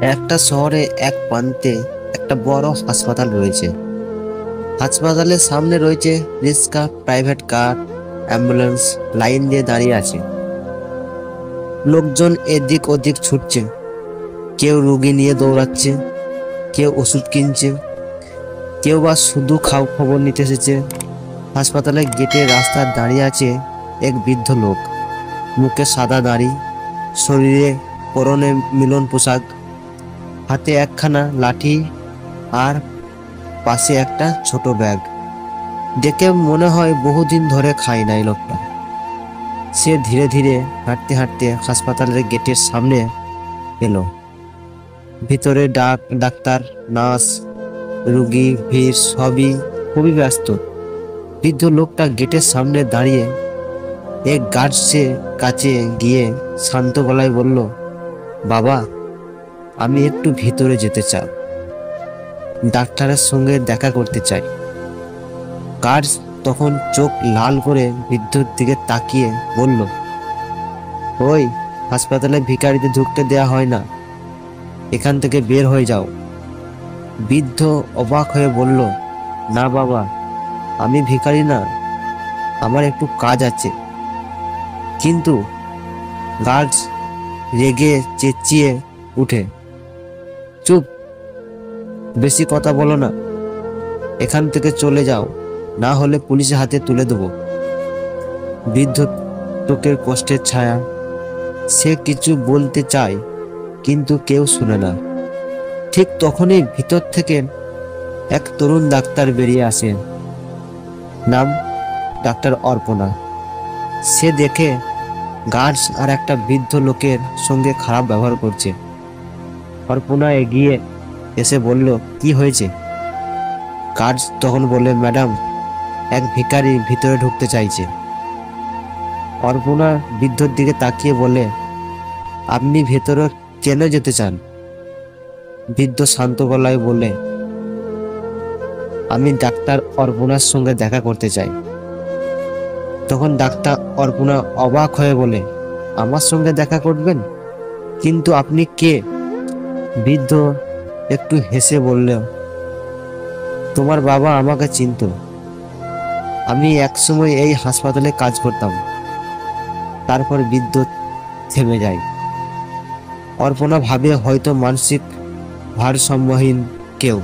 একটা শহরে এক প্রান্তে একটা বড় হাসপাতাল রয়েছে। হাসপাতালের সামনে রয়েছে রিক্সা, প্রাইভেট কার, অ্যাম্বুলেন্স লাইন দিয়ে দাঁড়িয়ে আছে। লোকজন এদিক ওদিক ছুটছে, কেউ রোগী নিয়ে দৌড়াচ্ছে, কেউ ওষুধ কিনছে, কেউ বা শুধু খবর নিতে এসেছে। হাসপাতালের গেটে রাস্তায় দাঁড়িয়ে আছে এক বৃদ্ধ লোক, মুখে সাদা দাড়ি, শরীরে পরনে মিলন পোশাক, হাতে একখানা লাঠি আর পাশে একটা ছোট ব্যাগ। দেখে মনে হয় বহুদিন ধরে খায় নাই লোকটা। সে ধীরে ধীরে হাঁটতে হাঁটতে হাসপাতালের গেটের সামনে এলো। ভিতরে ডাক্তার, নার্স, রুগী ভিড় সবই খুবই ব্যস্ত। বৃদ্ধ লোকটা গেটের সামনে দাঁড়িয়ে এক গার্ডসের কাছে গিয়ে শান্ত গলায় বলল, বাবা, আমি একটু ভিতরে যেতে চাই, ডাক্তারের সঙ্গে দেখা করতে চাই। গার্ড তখন চোখ লাল করে বৃদ্ধর দিকে তাকিয়ে বলল, ওই হাসপাতালে ভিখারিদের ঢুকতে দেয়া হয় না, এখান থেকে বের হয়ে যাও। বৃদ্ধ অবাক হয়ে বলল, না বাবা, আমি ভিখারি না, আমার একটু কাজ আছে। কিন্তু গার্ড রেগে চেঁচিয়ে উঠে, চুপ, বেশি কথা বলো না, এখান থেকে চলে যাও, না হলে পুলিশের হাতে তুলে দেব। বৃদ্ধ চোখের কষ্টের ছায়া, সে কিছু বলতে চায় কিন্তু কেউ শুনে না। ঠিক তখনই ভিতর থেকে এক তরুণ ডাক্তার বেরিয়ে আসে, নাম ডাক্তার অর্পণা। সে দেখে গার্ডস আর একটা বৃদ্ধ লোকের সঙ্গে খারাপ ব্যবহার করছে। অর্পণা এগিয়ে এসে বলল, কি হয়েছে? গার্ডস তখন বললেন, ম্যাডাম, এক ভিখারি ভিতরে ঢুকতে চাইছে। অর্পণা বৃদ্ধর দিকে তাকিয়ে বলে, আপনি ভেতরে কেন যেতে চান? বৃদ্ধ শান্ত গলায় বলে, আমি ডাক্তার অর্পণার সঙ্গে দেখা করতে চাই। তখন ডাক্তার অর্পণা অবাক হয়ে বলে, আমার সঙ্গে দেখা করবেন? কিন্তু আপনি কে? বৃদ্ধ একটু হেসে বলল, তোমার বাবা আমাকে চিনত, আমি একসময় এই হাসপাতালে কাজ করতাম। তারপর বৃদ্ধ থেমে যায়। অর্পণা ভাবে হয়তো মানসিক ভারসাম্যহীন কেউ।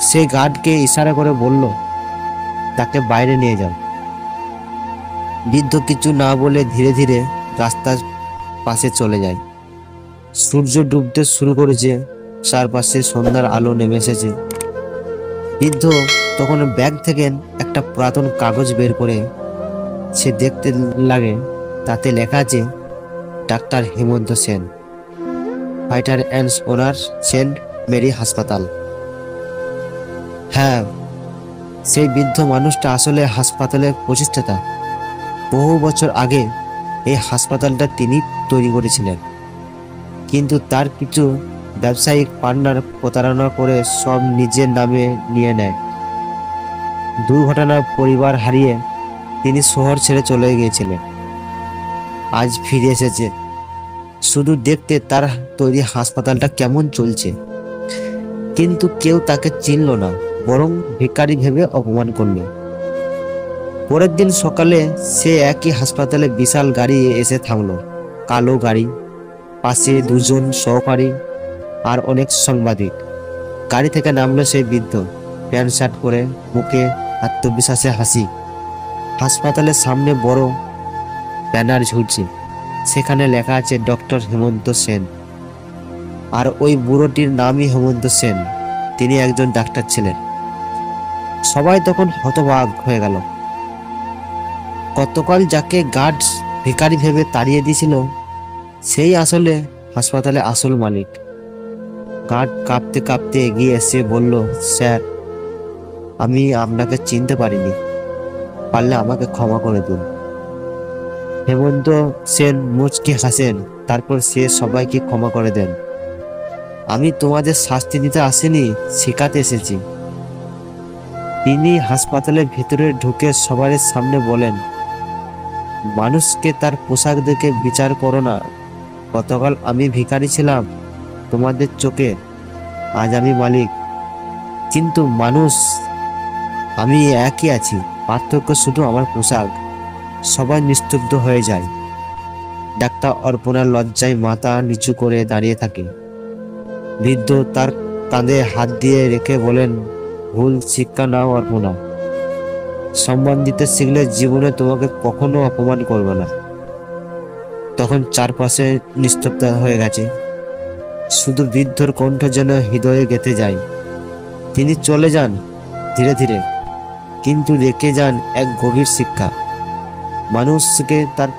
সে গার্ডকে ইশারা করে বলল, তাকে বাইরে নিয়ে যাও। বৃদ্ধ কিছু না বলে ধীরে ধীরে রাস্তার পাশে চলে যায়। সূর্য ডুবতে শুরু করেছে, চারপাশে সন্ধ্যার আলো নেমে এসেছে। বৃদ্ধ তখন ব্যাগ থেকে একটা পুরাতন কাগজ বের করে সে দেখতে লাগে। তাতে লেখা আছে, doctor Hemanta Sen, fighter and owner, saint Mary হাসপাতাল। হ্যাঁ, সেই বৃদ্ধ মানুষটা আসলে হাসপাতালের প্রতিষ্ঠাতা। বহু বছর আগে এই হাসপাতালটা তিনি তৈরি করেছিলেন, কিন্তু তার কিছু ব্যবসায়িক পার্টনার প্রতারণা করে সব নিজের নামে নিয়ে নেয়। দুর্ঘটনার পরিবার হারিয়ে তিনি শহর ছেড়ে চলে গিয়েছিলেন। আজ ফিরে এসেছে শুধু দেখতে তার তৈরি হাসপাতালটা কেমন চলছে। কিন্তু কেউ তাকে চিনল না, বরং ভিখারি ভেবে অপমান করল। পরের দিন সকালে সে একই হাসপাতালে বিশাল গাড়ি এসে থামলো। কালো গাড়ি, পাশে দুজন সহকারী আর অনেক সাংবাদিক। গাড়ি থেকে নামলো সেই বৃদ্ধ, প্যান্ট শার্ট পরে, মুখে আত্মবিশ্বাসে হাসি। হাসপাতালের সামনে বড় ব্যানার ঝুলছে, সেখানে লেখা আছে ডক্টর হেমন্ত সেন। আর ওই বুড়োটির নামই হেমন্ত সেন, তিনি একজন ডাক্তার ছিলেন। সবাই তখন হতবাক হয়ে গেল। গতকাল যাকে গার্ডস ভিখারি ভেবে তাড়িয়ে দিয়েছিল, সেই আসলে হাসপাতালে আসল মালিক। গার্ড কাঁপতে কাঁপতে এগিয়ে এসে বলল, স্যার, আমি আপনাকে চিনতে পারিনি, পারলে আমাকে ক্ষমা করে দিন। হেমন্ত সেন মুচকি হাসেন, তারপর সে সবাইকে ক্ষমা করে দেন। আমি তোমাদের শাস্তি দিতে আসিনি, শেখাতে এসেছি। তিনি হাসপাতালের ভিতরে ঢুকে সবার সামনে বলেন, মানুষকে তার পোশাক দেখে বিচার করো না। গতকাল আমি ভিখারি ছিলাম, তোমাদের চোখে আজ আমি মালিক, কিন্তু মানুষ আমি একই আছি, পার্থক্য শুধু আমার পোশাক। সবাই নিস্তব্ধ হয়ে যায়। ডাক্তার অর্পণা লজ্জায় মাথা নিচু করে দাঁড়িয়ে থাকে। বৃদ্ধ তার কাঁধে হাত দিয়ে রেখে বলেন, ভুল শিক্ষা নাও অর্পণা, সম্মান দিতে শিখলে জীবনে তোমাকে কখনো অপমান করবে না। তখন চারপাশে নিস্তব্ধতা হয়ে গেছে, শুধু বৃদ্ধর কণ্ঠ যেন হৃদয়ে গেঁথে যায়। তিনি চলে যান ধীরে ধীরে, কিন্তু রেখে যান এক গভীর শিক্ষা। মানুষকে তার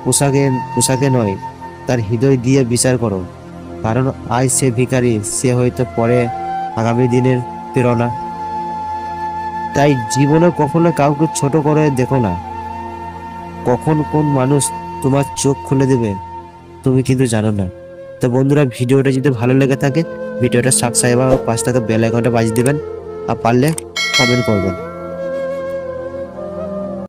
পোশাকে নয়, তার হৃদয় দিয়ে বিচার করো, কারণ আজ সে ভিখারি, সে হয়তো পরে আগামী দিনের প্রেরণা। তাই জীবনে কখনো কাউকে ছোট করে দেখো না। কখন কোন মানুষ তোমার চোখ খুলে দেবে তুমি কিন্তু জানো না। তো বন্ধুরা, ভিডিওটা যদি ভালো লেগে থাকে ভিডিওটা সাবস্ক্রাইব আর পাঁচ টাকা বেল আইকনটা বাজিয়ে দেবেন, আর পারলে কমেন্ট করবেন।